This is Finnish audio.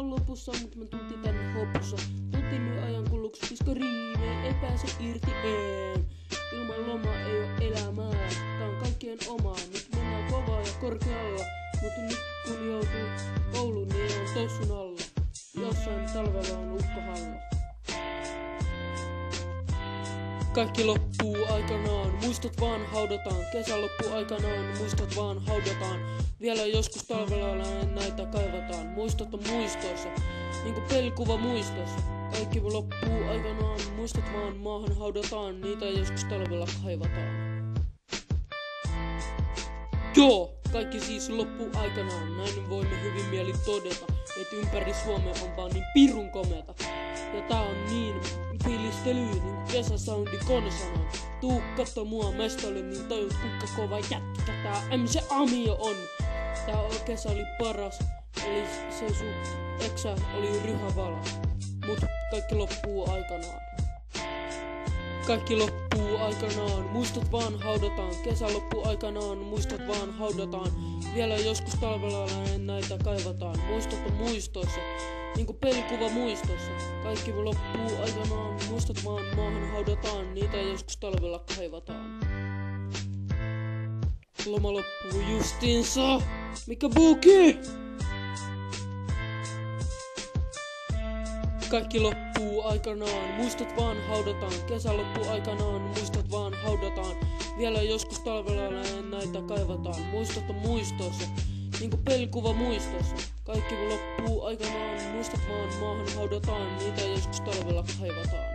on lopussa, mut mä tunti tän hopussa. Tuntin nyt ajan kuluks, koska riimeen ei pääse irti en. Ilman lomaa ei oo elämää, tää on kaikkien omaa. Nyt mennään kovaa ja korkealla, mut nyt kun joutuu kouluun, niin on tossun alla. Jossain talvella on ukkohalla. Kaikki loppuu aikanaan, muistot vaan haudataan. Kesä loppuu aikanaan, muistot vaan haudataan. Vielä joskus talvella näitä kaivataan. Muistot on muistoissa, niinku pelikuva muistoissa. Kaikki loppuu aikanaan, muistot vaan maahan haudataan. Niitä joskus talvella kaivataan. Joo, kaikki siis loppuu aikanaan. Näin voimme hyvin mieli todeta, että ympäri Suomea on vaan niin pirun komeata. Ja tää on niin fiilistely, niin kesäsoundi konsanaan. Tuu katso mua mestolle, niin tajut kuinka kova jätkä tää MC Amio on. Tää kesä oli paras, eli se sun eksä oli ryhävala. Mut kaikki loppuu aikanaan. Kaikki loppuu aikanaan, muistot vaan haudataan. Kesä loppuu aikanaan, muistot vaan haudataan. Vielä joskus talvella näitä kaivataan. Muistot on muistoissa, niinku pelikuva muistossa. Kaikki loppuu aikanaan, muistot vaan maahan haudataan. Niitä joskus talvella kaivataan. Loma loppuu justiinsa. Mikä buuki? Kaikki loppuu aikanaan, muistot vaan haudataan. Kesä loppuu aikanaan, muistot vaan haudataan. Vielä joskus talvella näitä kaivataan. Muistot on muistoissa, niinku pelikuva muistossa. Kaikki loppuu aikanaan, muistot vaan maahan haudataan. Niitä joskus talvella kaivataan.